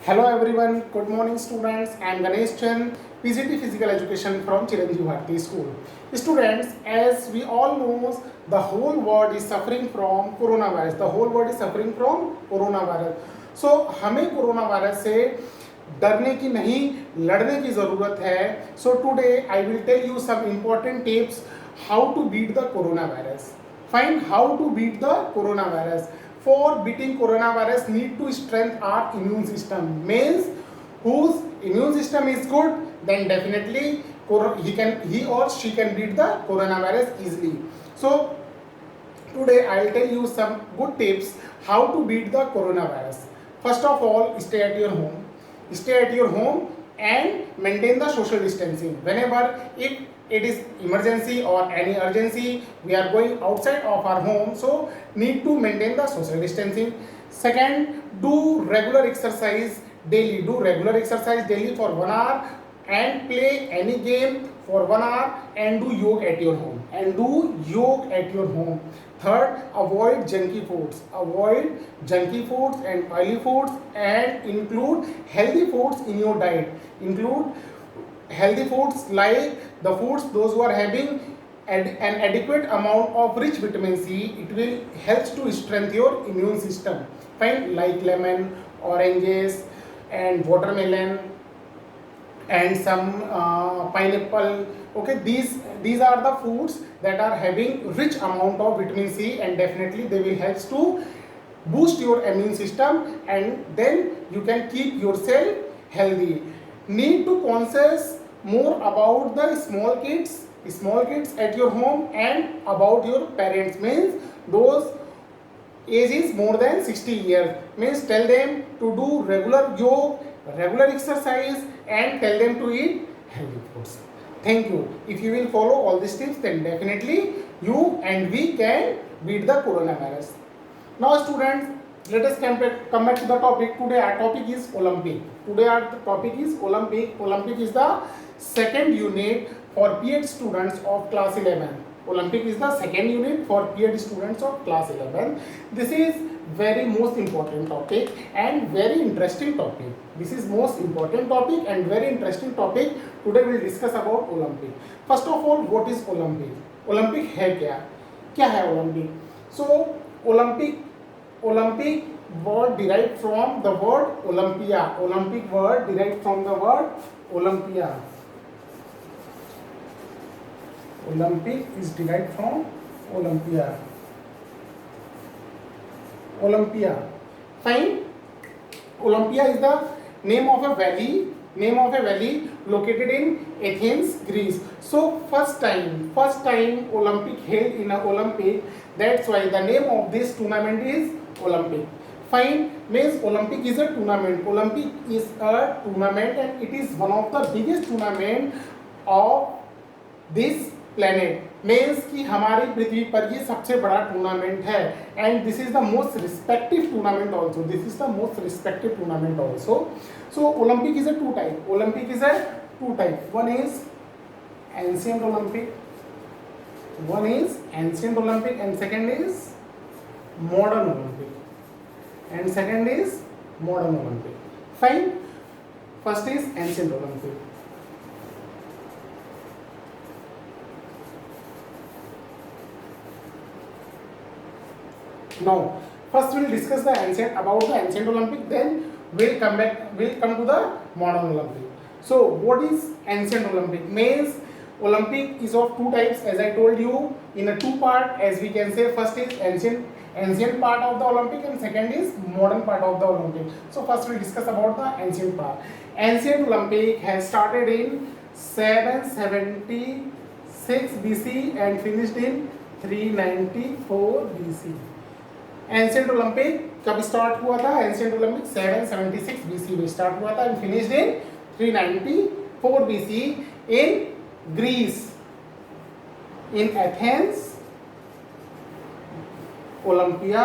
Hello everyone, good morning students. I am Ganesh Chand, PGT Physical Education from Chiranjeev Bharati School. Students, as we all know, the whole world is suffering from coronavirus. The whole world is suffering from coronavirus. So हमें corona virus से डरने की नहीं, लड़ने की ज़रूरत है. So today I will tell you some important tips how to beat the coronavirus. Find how to beat the coronavirus. For beating coronavirus, need to strengthen our immune system. Means whose immune system is good, then definitely he or she can beat the coronavirus easily. So today I will tell you some good tips how to beat the coronavirus. First of all, stay at your home. Stay at your home and maintain the social distancing. Whenever if it is emergency or any urgency, we are going outside of our home, so need to maintain the social distancing. Second, do regular exercise daily. Do regular exercise daily for 1 hour and play any game for 1 hour and do yoga at your home. Third, avoid junky foods. Avoid junky foods and oily foods and include healthy foods in your diet. Include healthy foods like the foods those who are having an adequate amount of rich vitamin C. It will help to strengthen your immune system. Fine, like lemon, oranges and watermelon and some pineapple. Okay, these are the foods that are having rich amount of vitamin C and definitely they will help to boost your immune system and then you can keep yourself healthy. Need to conscious more about the small kids at your home and about your parents. Means those age is more than 60 years. Means tell them to do regular yoga, regular exercise and tell them to eat healthy foods. Thank you. If you will follow all these tips, then definitely you and we can beat the coronavirus. Now students, let us come back to the topic. Today our topic is Olympic. Olympic is the second unit for PED students of class 11. Olympic is the second unit for PED students of class 11. This is very most important topic and very interesting topic. This is most important topic and very interesting topic. Today we will discuss about Olympic. First of all, what is Olympic? Olympic है क्या है Olympic? So Olympic word derived from the word Olympia. Olympic word derived from the word Olympia. Olympic is derived from Olympia. Fine. Olympia is the name of a valley located in Athens, Greece. So first time Olympic held in a Olympic. That's why the name of this tournament is Olympic. Fine. Means Olympic is a tournament. Olympic is a tournament and it is one of the biggest tournament of this planet. Means कि हमारी पृथ्वी पर ये सबसे बड़ा tournament है and this is the most respective tournament also. So Olympic is a two type. One is ancient Olympic and second is modern Olympic. Fine. First is ancient Olympic. Now, first we will discuss about the ancient Olympic, then we'll come to the modern Olympic. So, what is ancient Olympic? Means Olympic is of two types, as I told you, in a two part, as we can say. First is ancient part of the Olympic and second is modern part of the Olympic. So, first we'll discuss about the ancient part. Ancient Olympic has started in 776 BC and finished in 394 BC. Ancient Olympic कब start हुआ था? Ancient Olympic 776 BC में start हुआ था and finished in 394 BC in Greece, in Athens, Olympia